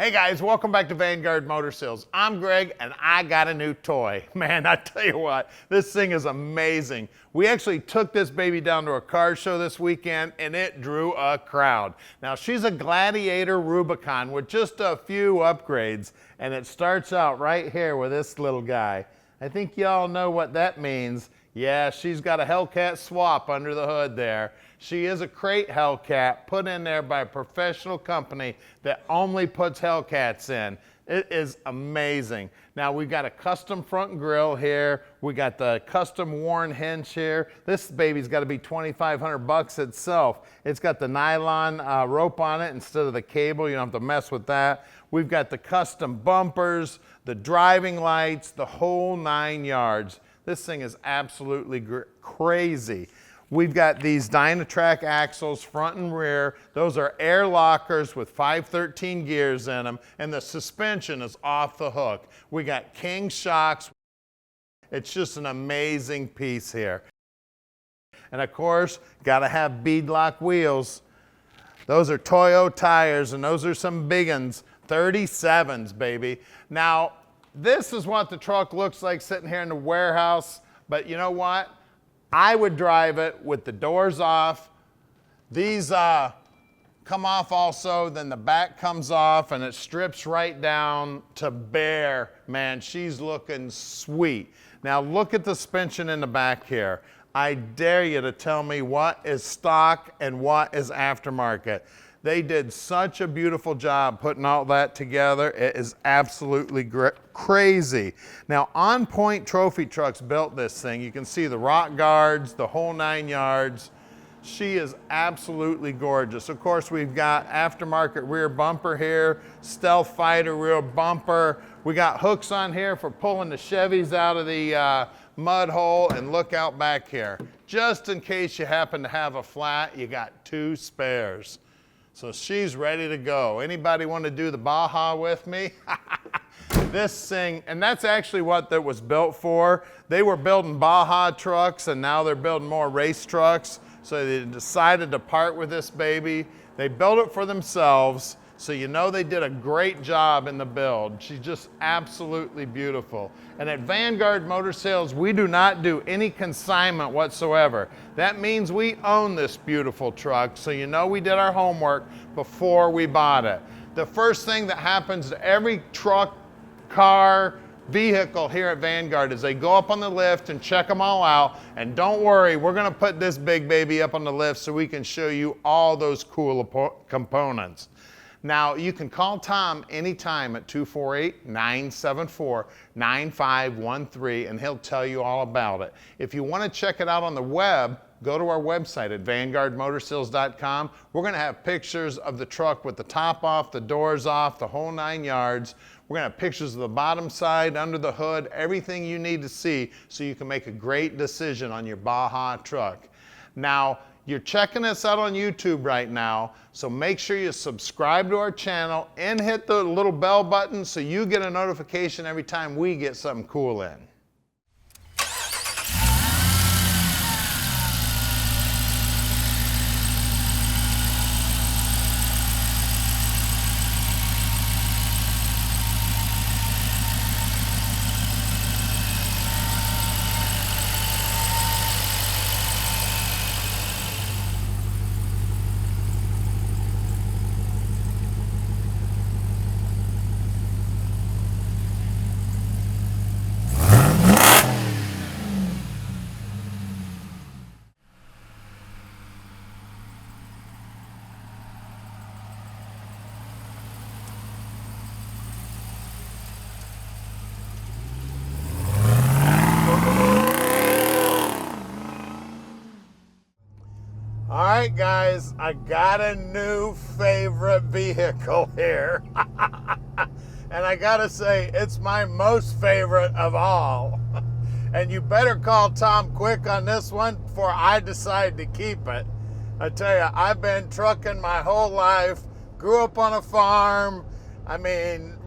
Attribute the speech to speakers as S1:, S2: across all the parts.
S1: Hey guys, welcome back to Vanguard Motor Sales. I'm Greg and I got a new toy. Man, I tell you what, this thing is amazing. We actually took this baby down to a car show this weekend and it drew a crowd. Now she's a Gladiator Rubicon with just a few upgrades, and it starts out right here with this little guy. I think y'all know what that means. Yeah, she's got a Hellcat swap under the hood there. She is a crate Hellcat put in there by a professional company that only puts Hellcats in. It is amazing. Now we've got a custom front grille here. We got the custom worn hinge here. This baby's got to be 2,500 bucks itself. It's got the nylon rope on it instead of the cable. You don't have to mess with that. We've got the custom bumpers, the driving lights, the whole 9 yards. This thing is absolutely crazy. We've got these Dynatrack axles front and rear. Those are air lockers with 513 gears in them, and the suspension is off the hook. We got King shocks. It's just an amazing piece here. And of course, gotta have Bead Lock Wheels. Those are Toyo tires, and those are some big ones, 37s, baby. Now, this is what the truck looks like sitting here in the warehouse, but you know what? I would drive it with the doors off. These come off also, then the back comes off and it strips right down to bare. Man, she's looking sweet. Now look at the suspension in the back here. I dare you to tell me what is stock and what is aftermarket. They did such a beautiful job putting all that together. It is absolutely crazy. Now, On Point Trophy Trucks built this thing. You can see the rock guards, the whole 9 yards. She is absolutely gorgeous. Of course, we've got aftermarket rear bumper here, Stealth Fighter rear bumper. We got hooks on here for pulling the Chevys out of the mud hole, and look out back here. Just in case you happen to have a flat, you got 2 spares. So she's ready to go. Anybody want to do the Baja with me? This thing, and that's actually what that was built for. They were building Baja trucks and now they're building more race trucks. So they decided to part with this baby. They built it for themselves. So you know they did a great job in the build. She's just absolutely beautiful. And at Vanguard Motor Sales, we do not do any consignment whatsoever. That means we own this beautiful truck, so you know we did our homework before we bought it. The first thing that happens to every truck, car, vehicle here at Vanguard is they go up on the lift and check them all out. And don't worry, we're gonna put this big baby up on the lift so we can show you all those cool components. Now, you can call Tom anytime at 248-974-9513 and he'll tell you all about it. If you want to check it out on the web, go to our website at vanguardmotorsales.com. We're going to have pictures of the truck with the top off, the doors off, the whole 9 yards. We're going to have pictures of the bottom side, under the hood, everything you need to see so you can make a great decision on your Baja truck. Now, you're checking us out on YouTube right now, so make sure you subscribe to our channel and hit the little bell button so you get a notification every time we get something cool in. All right, guys, I got a new favorite vehicle here. And I gotta say, it's my most favorite of all. And you better call Tom quick on this one before I decide to keep it. I tell you, I've been trucking my whole life, grew up on a farm. I mean,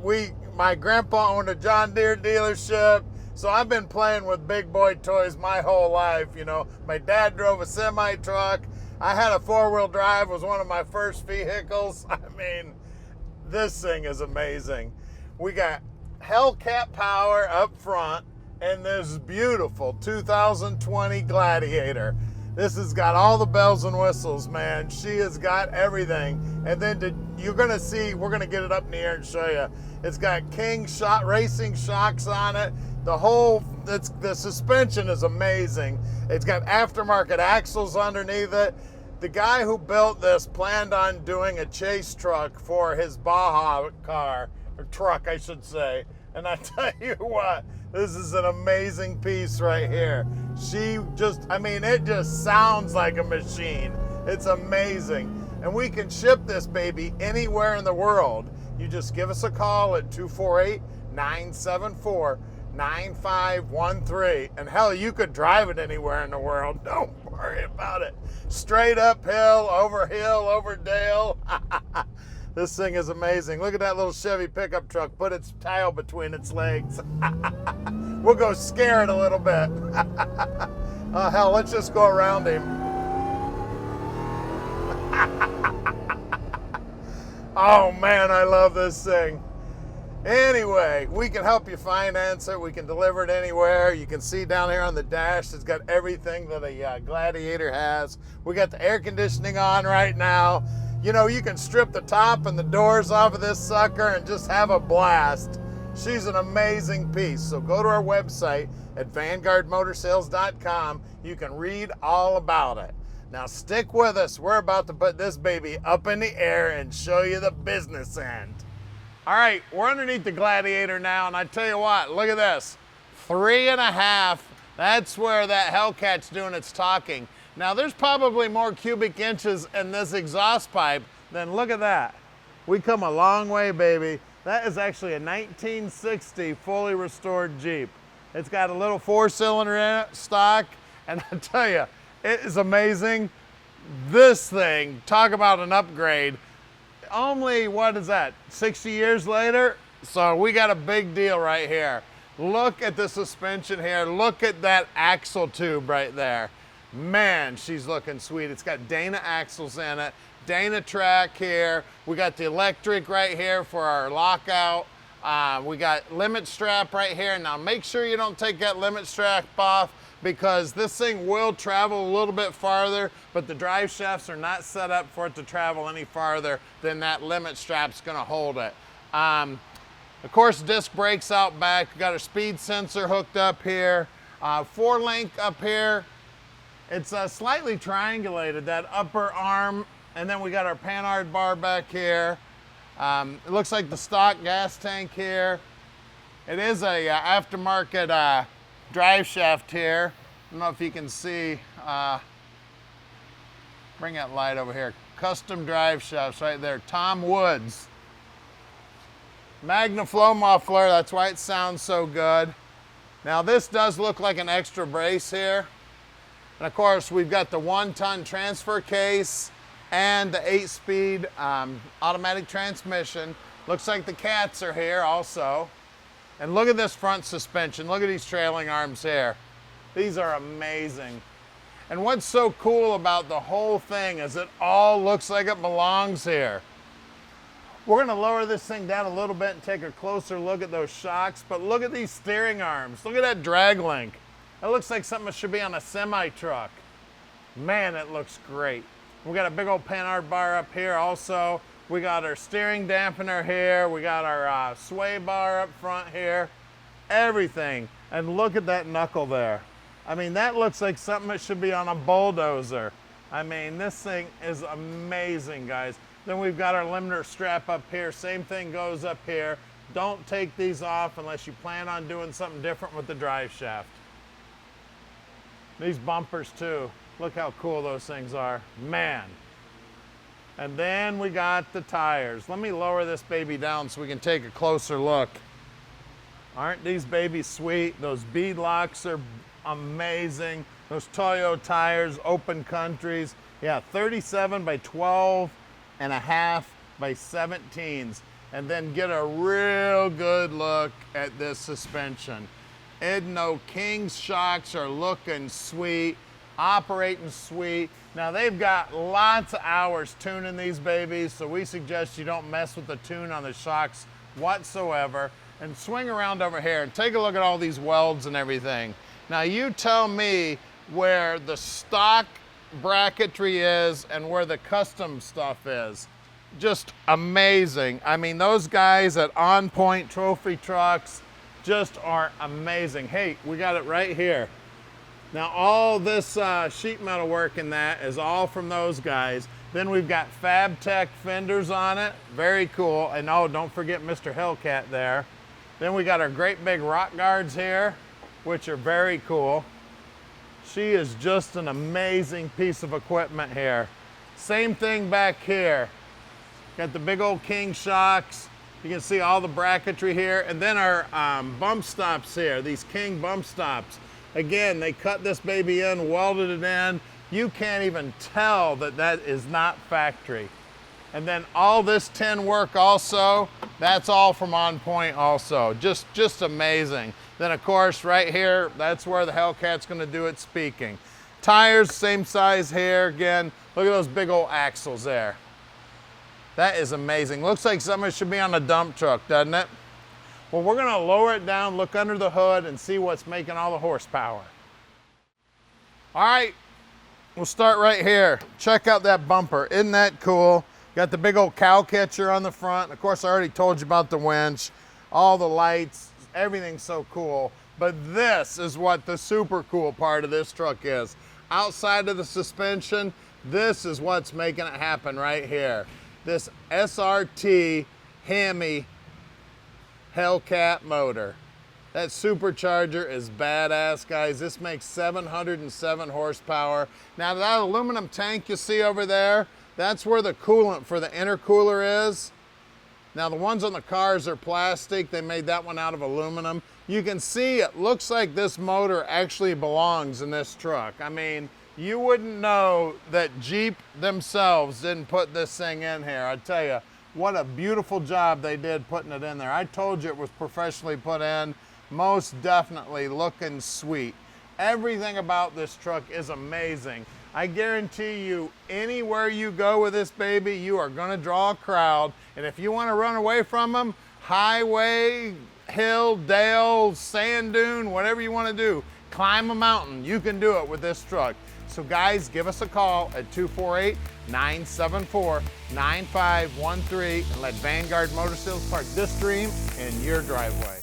S1: my grandpa owned a John Deere dealership. So I've been playing with big boy toys my whole life. You know, my dad drove a semi truck. I had a 4-wheel drive, was one of my first vehicles. I mean, This thing is amazing. We got Hellcat power up front and this beautiful 2020 Gladiator. This has got all the bells and whistles, man. She has got everything. And then you're gonna see, we're gonna get it up in the air and show you. It's got King racing shocks on it. The suspension is amazing. It's got aftermarket axles underneath it. The guy who built this planned on doing a chase truck for his Baja car, or truck I should say. And I tell you what, this is an amazing piece right here. It just sounds like a machine. It's amazing. And we can ship this baby anywhere in the world. You just give us a call at 248-974-9513. And hell, you could drive it anywhere in the world. Don't worry about it. Straight uphill, over hill, over dale. This thing is amazing. Look at that little Chevy pickup truck. Put its tail between its legs. We'll go scare it a little bit. Oh, hell, let's just go around him. Oh, man, I love this thing. Anyway, we can help you finance it. We can deliver it anywhere. You can see down here on the dash, it's got everything that a Gladiator has. We got the air conditioning on right now. You know, you can strip the top and the doors off of this sucker and just have a blast. She's an amazing piece. So go to our website at vanguardmotorsales.com. You can read all about it. Now stick with us. We're about to put this baby up in the air and show you the business end. All right, we're underneath the Gladiator now, and I tell you what, look at this. 3.5, that's where that Hellcat's doing its talking. Now there's probably more cubic inches in this exhaust pipe than, look at that. We come a long way, baby. That is actually a 1960 fully restored Jeep. It's got a little 4-cylinder in it, stock, and I tell you, it is amazing. This thing, talk about an upgrade. Only, what is that, 60 years later? So we got a big deal right here. Look at the suspension here. Look at that axle tube right there. Man, she's looking sweet. It's got Dana axles in it, Dynatrack here. We got the electric right here for our lockout. We got limit strap right here. Now make sure you don't take that limit strap off, because this thing will travel a little bit farther, but the drive shafts are not set up for it to travel any farther than that limit strap's gonna hold it. Of course, disc brakes out back. We got our speed sensor hooked up here. 4-link up here. It's slightly triangulated, that upper arm, and then we got our panhard bar back here. It looks like the stock gas tank here. It is a aftermarket drive shaft here. I don't know if you can see, bring that light over here. Custom drive shafts right there, Tom Woods. Magna flow muffler, that's why it sounds so good. Now this does look like an extra brace here. And of course, we've got the 1-ton transfer case and the 8-speed automatic transmission. Looks like the cats are here also. And look at this front suspension. Look at these trailing arms here. These are amazing. And what's so cool about the whole thing is it all looks like it belongs here. We're gonna lower this thing down a little bit and take a closer look at those shocks, but look at these steering arms. Look at that drag link. It looks like something that should be on a semi-truck. Man, it looks great. We got a big old panhard bar up here also. We got our steering dampener here. We got our sway bar up front here. Everything. And look at that knuckle there. I mean, that looks like something that should be on a bulldozer. I mean, this thing is amazing, guys. Then we've got our limiter strap up here. Same thing goes up here. Don't take these off unless you plan on doing something different with the drive shaft. These bumpers too. Look how cool those things are. Man. And then we got the tires. Let me lower this baby down so we can take a closer look. Aren't these babies sweet? Those bead locks are amazing. Those Toyo tires, Open Countries. Yeah, 37 by 12 and a half by 17s. And then get a real good look at this suspension. Edno King's shocks are looking sweet. operating sweet. Now they've got lots of hours tuning these babies, so we suggest you don't mess with the tune on the shocks whatsoever. And swing around over here and take a look at all these welds and everything. Now you tell me where the stock bracketry is and where the custom stuff is. Just amazing. I mean, those guys at On Point Trophy Trucks just are amazing. Hey, we got it right here. Now all this sheet metal work in that is all from those guys. Then we've got FabTech fenders on it, very cool. And oh, don't forget Mr. Hellcat there. Then we got our great big rock guards here, which are very cool. She is just an amazing piece of equipment here. Same thing back here. Got the big old King shocks. You can see all the bracketry here. And then our bump stops here, these King bump stops. Again, they cut this baby in, welded it in. You can't even tell that that is not factory. And then all this tin work also, that's all from On Point also. Just amazing. Then of course, right here, that's where the Hellcat's gonna do its speaking. Tires, same size here. Again, look at those big old axles there. That is amazing. Looks like something should be on a dump truck, doesn't it? Well, we're gonna lower it down, look under the hood, and see what's making all the horsepower. All right, we'll start right here. Check out that bumper, isn't that cool? Got the big old cow catcher on the front. Of course, I already told you about the winch, all the lights, everything's so cool. But this is what the super cool part of this truck is. Outside of the suspension, this is what's making it happen right here. This SRT HEMI Hellcat motor. That supercharger is badass, guys. This makes 707 horsepower. Now that aluminum tank you see over there, that's where the coolant for the intercooler is. Now the ones on the cars are plastic. They made that one out of aluminum. You can see it looks like this motor actually belongs in this truck. I mean, you wouldn't know that Jeep themselves didn't put this thing in here. I tell you, what a beautiful job they did putting it in there. I told you it was professionally put in. Most definitely looking sweet. Everything about this truck is amazing. I guarantee you, anywhere you go with this baby, you are gonna draw a crowd. And if you wanna run away from them, highway, hill, dale, sand dune, whatever you wanna do, climb a mountain, you can do it with this truck. So guys, give us a call at 248-974-9513 and let Vanguard Motor Sales park this dream in your driveway.